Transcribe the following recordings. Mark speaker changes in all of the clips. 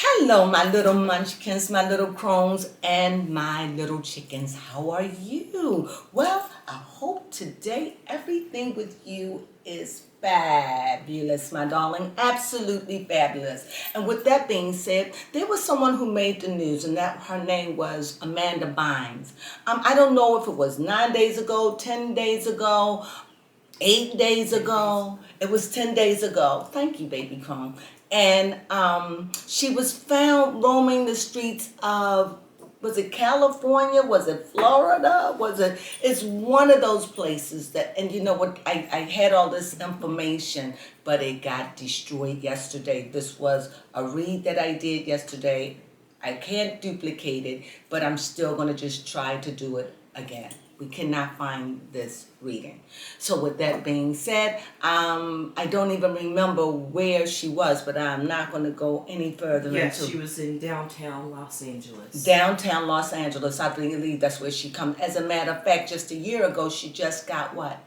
Speaker 1: Hello, my little munchkins, my little crones, and my little chickens. How are you? Well, I hope today everything with you is fabulous, my darling. Absolutely fabulous. And with that being said, there was someone who made the news, and that her name was Amanda Bynes. I don't know if it was 9 days ago, 10 days ago, 8 days ago. It was 10 days ago. Thank you, baby Crone. And she was found roaming the streets of, was it California? Was it Florida? It's one of those places that, and you know what, I had all this information, but it got destroyed yesterday. This was a read that I did yesterday. I can't duplicate it, but I'm still going to just try to do it again. We cannot find this reading. So with that being said, I don't even remember where she was, but I'm not going to go any further
Speaker 2: Yes, she was in downtown Los Angeles.
Speaker 1: Downtown Los Angeles. I believe that's where she comes. As a matter of fact, just a year ago, she just got what?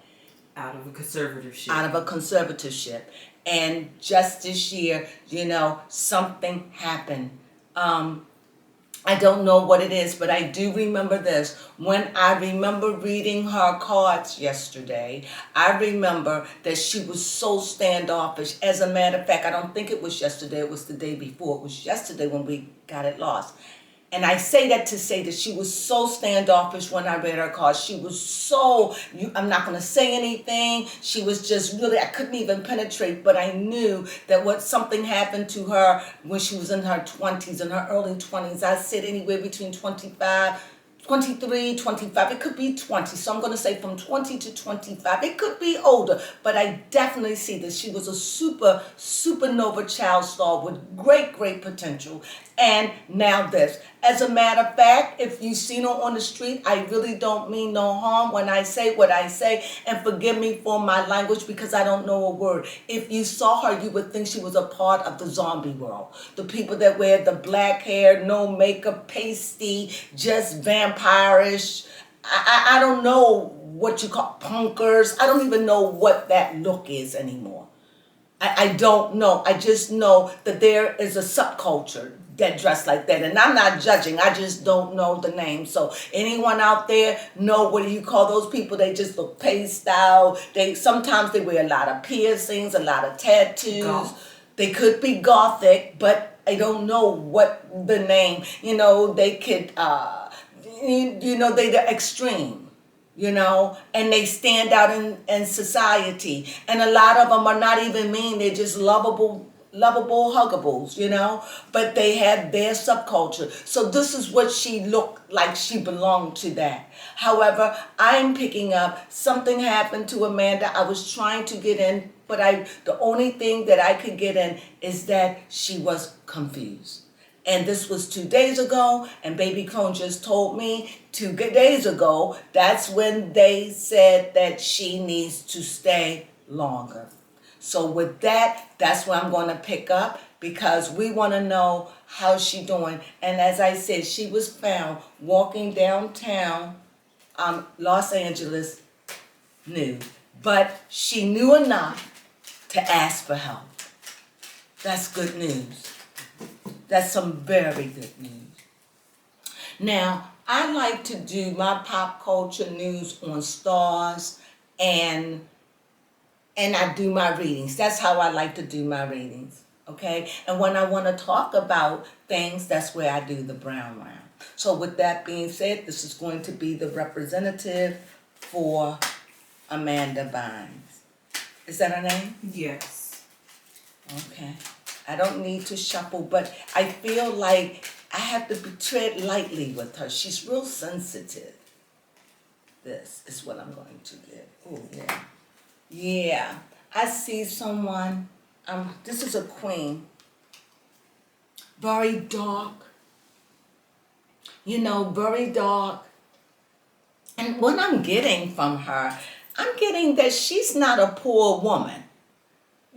Speaker 2: Out of a conservatorship.
Speaker 1: Out of a conservatorship. And just this year, something happened. I don't know what it is, but I do remember this. When I remember reading her cards yesterday, I remember that she was so standoffish. As a matter of fact, I don't think it was yesterday. It was the day before. It was yesterday when we got it lost. And I say that to say that she was so standoffish when I read her cards. She was I'm not going to say anything. She was just really, I couldn't even penetrate, but I knew that something happened to her when she was in her 20s, in her early 20s. I said anywhere between 23, 25, it could be 20. So I'm going to say from 20 to 25. It could be older, but I definitely see that she was a supernova child star with great potential. And now this. As a matter of fact, if you've seen her on the street, I really don't mean no harm when I say what I say, and forgive me for my language because I don't know a word. If you saw her, you would think she was a part of the zombie world. The people that wear the black hair, no makeup, pasty, just vampirish. I don't know what you call punkers. I don't even know what that look is anymore. I don't know. I just know that there is a subculture that dress like that. And I'm not judging. I just don't know the name. So anyone out there know what do you call those people? They just look pastel. Sometimes they wear a lot of piercings, a lot of tattoos. They could be gothic, but I don't know what the name. They could, they're extreme. And they stand out in society. And a lot of them are not even mean. They're just lovable huggables, but they have their subculture. So this is what she looked like. She belonged to that. However, I'm picking up something happened to Amanda. I was trying to get in, but the only thing that I could get in is that she was confused. And this was 2 days ago, and Baby Crone just told me 2 days ago, that's when they said that she needs to stay longer. So with that, that's where I'm going to pick up because we want to know how she's doing. And as I said, she was found walking downtown Los Angeles nude. But she knew enough to ask for help. That's good news. That's some very good news. Now, I like to do my pop culture news on Stars and I do my readings. That's how I like to do my readings, okay? And when I want to talk about things, that's where I do the brown round. So with that being said, this is going to be the representative for Amanda Bynes. Is that her name?
Speaker 2: Yes.
Speaker 1: Okay. I don't need to shuffle, but I feel like I have to tread lightly with her. She's real sensitive. This is what I'm going to get. Oh, yeah. Yeah. I see someone. This is a queen. Very dark. Very dark. And what I'm getting from her, I'm getting that she's not a poor woman.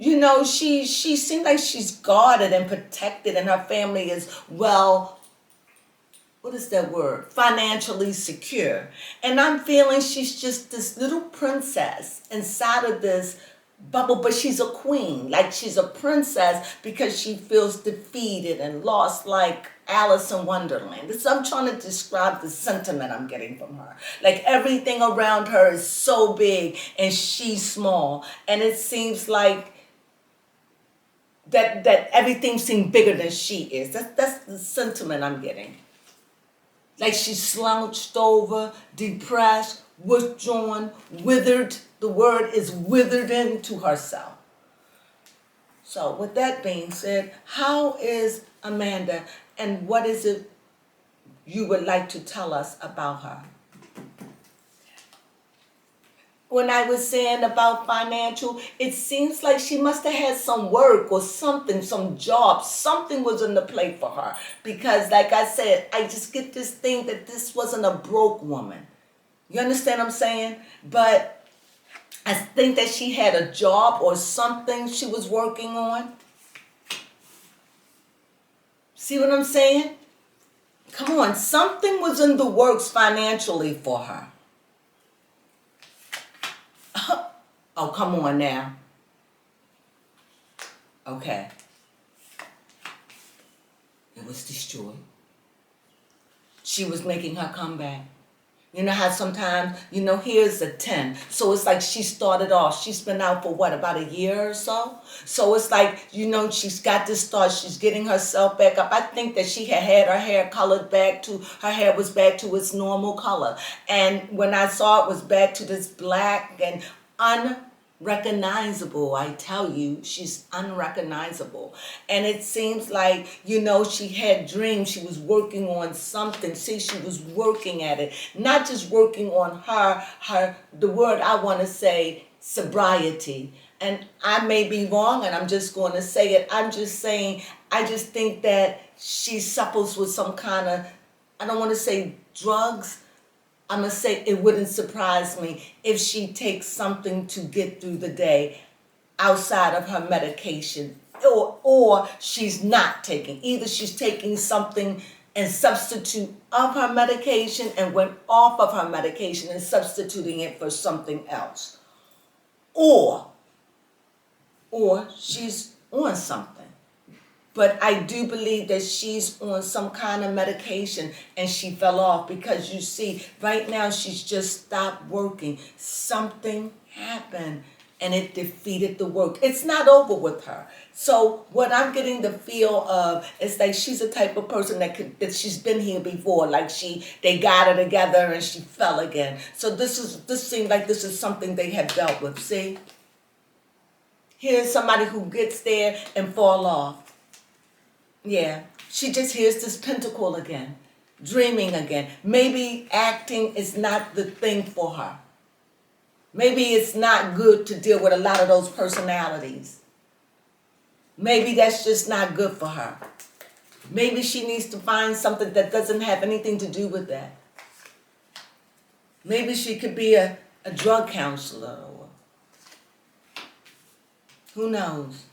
Speaker 1: She seems like she's guarded and protected, and her family is what is that word? Financially secure. And I'm feeling she's just this little princess inside of this but she's a queen, like she's a princess because she feels defeated and lost like Alice in Wonderland. I'm trying to describe the sentiment I'm getting from her. Like everything around her is so big and she's small. And it seems like that everything seems bigger than she is. That's the sentiment I'm getting. Like she's slouched over, depressed, withdrawn, withered. The word is withered into herself. So with that being said, how is Amanda and what is it you would like to tell us about her? When I was saying about financial, it seems like she must have had some work or something, some job, something was in the play for her. Because like I said, I just get this thing that this wasn't a broke woman. You understand what I'm saying? But I think that she had a job or something she was working on. See what I'm saying? Come on, something was in the works financially for her. Oh, come on now. Okay. It was destroyed. She was making her comeback. You know how sometimes, here's a 10. So it's like she started off, she's been out for what, about a year or so? So it's like, she's got this start, she's getting herself back up. I think that she had her hair colored her hair was back to its normal color. And when I saw it was back to this black and unrecognizable, I tell you, she's unrecognizable. And it seems like, she had dreams, she was working on something. See, she was working at it, not just working on the word I want to say, sobriety. And I may be wrong, and I'm just going to say it. I'm just saying, I just think that she suffers with some kind of, I don't want to say drugs, I'm going to say it wouldn't surprise me if she takes something to get through the day outside of her medication, or she's not taking. Either she's taking something and substitute of her medication and went off of her medication and substituting it for something else. Or she's on something. But I do believe that she's on some kind of medication and she fell off because you see, right now she's just stopped working. Something happened and it defeated the work. It's not over with her. So what I'm getting the feel of is like she's a type of person that she's been here before. Like they got her together and she fell again. So this seems like this is something they have dealt with. See? Here's somebody who gets there and fall off. Yeah, she just hears this pentacle again, dreaming again. Maybe acting is not the thing for her. Maybe it's not good to deal with a lot of those personalities. Maybe that's just not good for her. Maybe she needs to find something that doesn't have anything to do with that. Maybe she could be a drug counselor or who knows.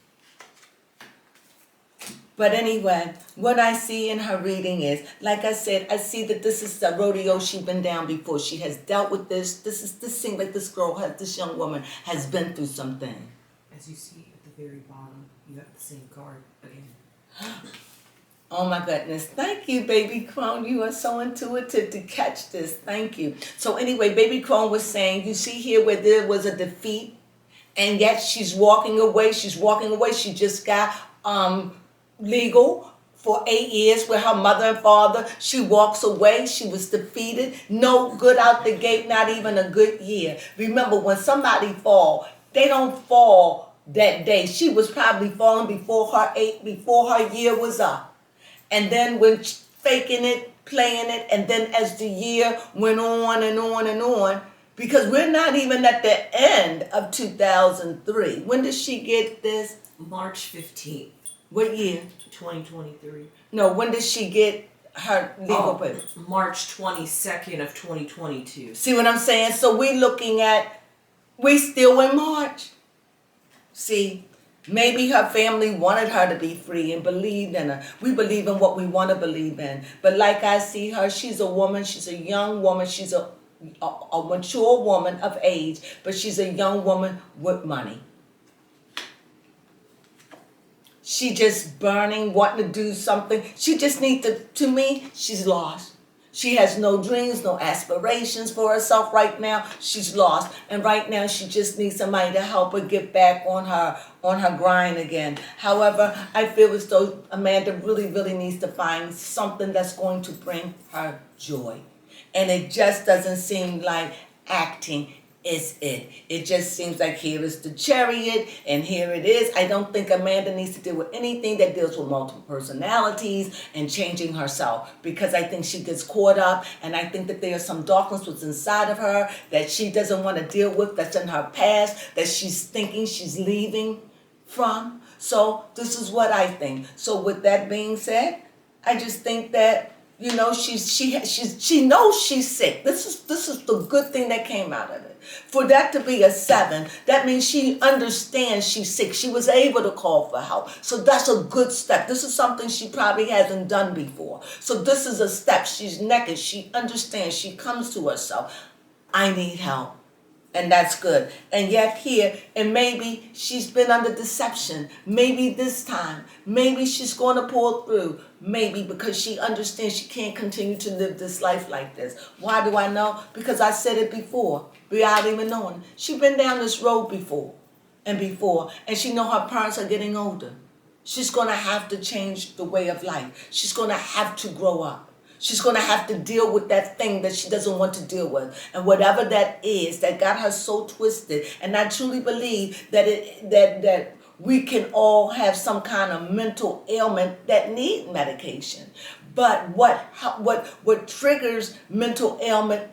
Speaker 1: But anyway, what I see in her reading is, like I said, I see that this is the rodeo she's been down before. She has dealt with this. This seems like this young woman has been through something.
Speaker 2: As you see at the very bottom, you have the same card again.
Speaker 1: Oh my goodness. Thank you, Baby Crone. You are so intuitive to catch this. Thank you. So anyway, Baby Crone was saying, you see here where there was a defeat, and yet she's walking away. She's walking away. She just got legal for 8 years with her mother and father. She walks away. She was defeated. No good out the gate, not even a good year. Remember, when somebody fall, they don't fall that day. She was probably falling before her year was up. And then when faking it, playing it, and then as the year went on and on and on, because we're not even at the end of 2003. When did she get this?
Speaker 2: March 15th.
Speaker 1: What year?
Speaker 2: 2023.
Speaker 1: No, when did she get her legal paper?
Speaker 2: March 22nd of 2022.
Speaker 1: See what I'm saying? So we still in March. See, maybe her family wanted her to be free and believed in her. We believe in what we want to believe in. But like I see her, she's a woman, she's a young woman, she's a mature woman of age, but she's a young woman with money. She just burning, wanting to do something. She just needs to me, she's lost. She has no dreams, no aspirations for herself right now. She's lost. And right now she just needs somebody to help her get back on her grind again. However, I feel as though Amanda really, really needs to find something that's going to bring her joy. And it just doesn't seem like acting is it. It just seems like here is the chariot and here it is. I don't think Amanda needs to deal with anything that deals with multiple personalities and changing herself, because I think she gets caught up, and I think that there's some darkness what's inside of her that she doesn't want to deal with, that's in her past, that she's thinking she's leaving from. So this is what I think. So with that being said, I just think that she knows she's sick. This is the good thing that came out of it. For that to be a 7, that means she understands she's sick. She was able to call for help. So that's a good step. This is something she probably hasn't done before. So this is a step. She's naked. She understands. She comes to herself. I need help. And that's good. And yet here, and maybe she's been under deception. Maybe this time, maybe she's going to pull through. Maybe because she understands she can't continue to live this life like this. Why do I know? Because I said it before, without even knowing. She's been down this road before, and she know her parents are getting older. She's going to have to change the way of life. She's going to have to grow up. She's going to have to deal with that thing that she doesn't want to deal with. And whatever that is that got her so twisted. And I truly believe that we can all have some kind of mental ailment that need medication. But what triggers mental ailment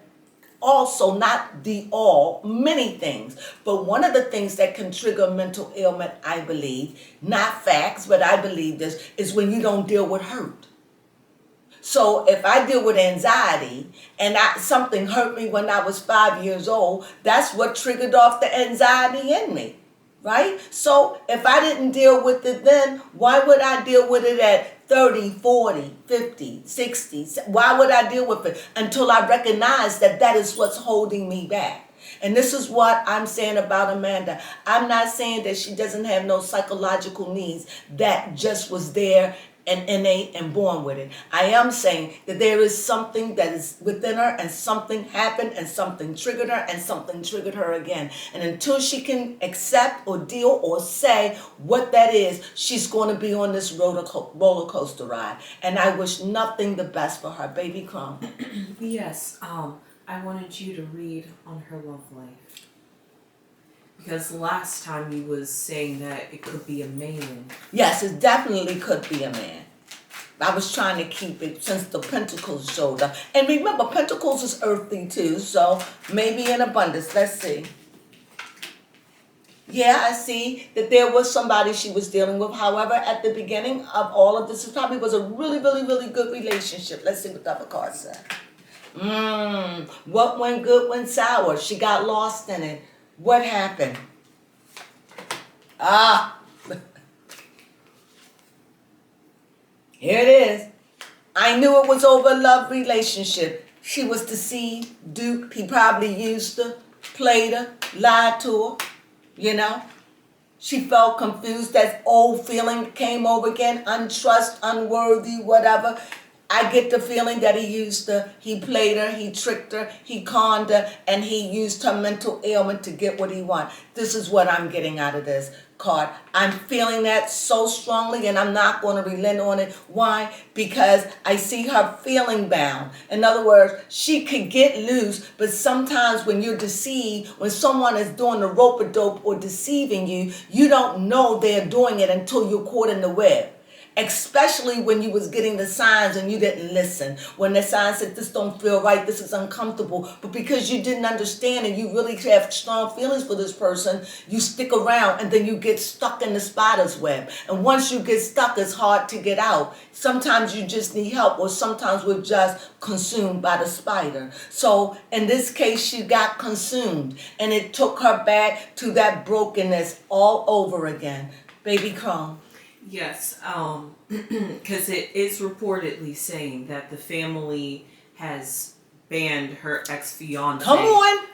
Speaker 1: also, not many things. But one of the things that can trigger mental ailment, I believe, not facts, but I believe this, is when you don't deal with hurt. So if I deal with anxiety and something hurt me when I was 5 years old, that's what triggered off the anxiety in me, right? So if I didn't deal with it then, why would I deal with it at 30, 40, 50, 60? Why would I deal with it until I recognize that is what's holding me back? And this is what I'm saying about Amanda. I'm not saying that she doesn't have no psychological needs. That just was there and innate and born with it. I am saying that there is something that is within her, and something happened and something triggered her and something triggered her again. And until she can accept or deal or say what that is, she's going to be on this roller coaster ride. And I wish nothing the best for her. Baby Crone.
Speaker 2: Yes, I wanted you to read on her love life. Because last time you was saying that it could be a man.
Speaker 1: Yes, it definitely could be a man. I was trying to keep it since the Pentacles showed up. And remember, Pentacles is earthy too, so maybe in abundance. Let's see. Yeah, I see that there was somebody she was dealing with. However, at the beginning of all of this, it probably was a really, really, really good relationship. Let's see what the other card said. What went good went sour. She got lost in it. What happened? Here it is. I knew it was over a love relationship. She was deceived, duped. He probably used her, played her, lied to her, She felt confused. That old feeling came over again, untrust, unworthy, whatever. I get the feeling that he used her, he played her, he tricked her, he conned her, and he used her mental ailment to get what he wants. This is what I'm getting out of this card. I'm feeling that so strongly, and I'm not going to relent on it. Why? Because I see her feeling bound. In other words, she could get loose, but sometimes when you're deceived, when someone is doing the rope-a-dope or deceiving you, you don't know they're doing it until you're caught in the web. Especially when you was getting the signs and you didn't listen. When the sign said, this don't feel right, this is uncomfortable. But because you didn't understand and you really have strong feelings for this person, you stick around and then you get stuck in the spider's web. And once you get stuck, it's hard to get out. Sometimes you just need help, or sometimes we're just consumed by the spider. So in this case, she got consumed, and it took her back to that brokenness all over again. Baby Crone.
Speaker 2: Yes, because it is reportedly saying that the family has banned her ex-fiance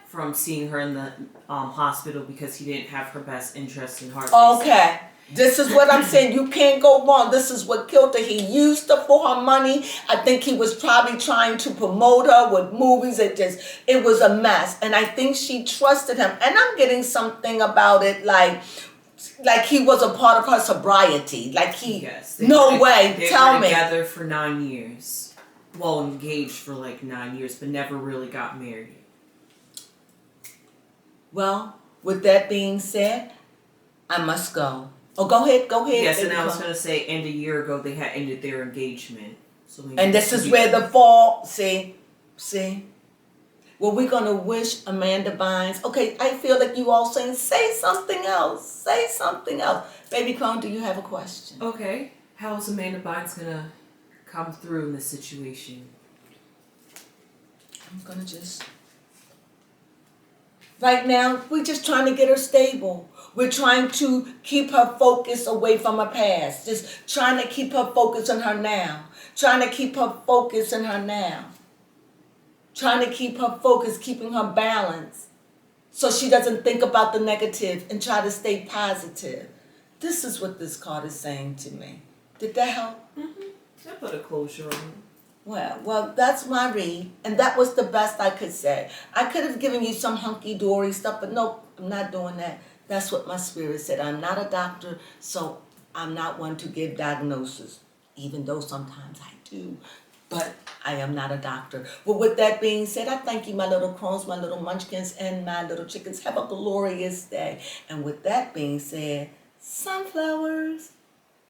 Speaker 2: from seeing her in the hospital because he didn't have her best interest in heart.
Speaker 1: Okay. This is what I'm saying. You can't go wrong. This is what killed her. He used her for her money. I think he was probably trying to promote her with movies. It was a mess. And I think she trusted him. And I'm getting something about it like he was a part of her sobriety. Like he,
Speaker 2: yes,
Speaker 1: no way. Tell me.
Speaker 2: They were together for 9 years. Well, engaged for like 9 years, but never really got married.
Speaker 1: Well, with that being said, I must go. Oh, go ahead.
Speaker 2: Yes, and I was going to say, and a year ago they had ended their engagement. So
Speaker 1: and this is where the fall, see. Well, we're going to wish Amanda Bynes. Okay, I feel like you all saying, say something else. Baby Crone, do you have a question?
Speaker 2: Okay. How is Amanda Bynes going to come through in this situation?
Speaker 1: I'm going to just... Right now, we're just trying to get her stable. We're trying to keep her focus away from her past. Just trying to keep her focus on her now. Trying to keep her focus in her now. Trying to keep her focus, keeping her balance. So she doesn't think about the negative and try to stay positive. This is what this card is saying to me. Did that help?
Speaker 2: I put a closure on it.
Speaker 1: Well, that's my read, and that was the best I could say. I could have given you some hunky-dory stuff, but no, I'm not doing that. That's what my spirit said. I'm not a doctor, so I'm not one to give diagnosis, even though sometimes I do, but I am not a doctor. Well, with that being said, I thank you, my little crones, my little munchkins, and my little chickens. Have a glorious day. And with that being said, sunflowers.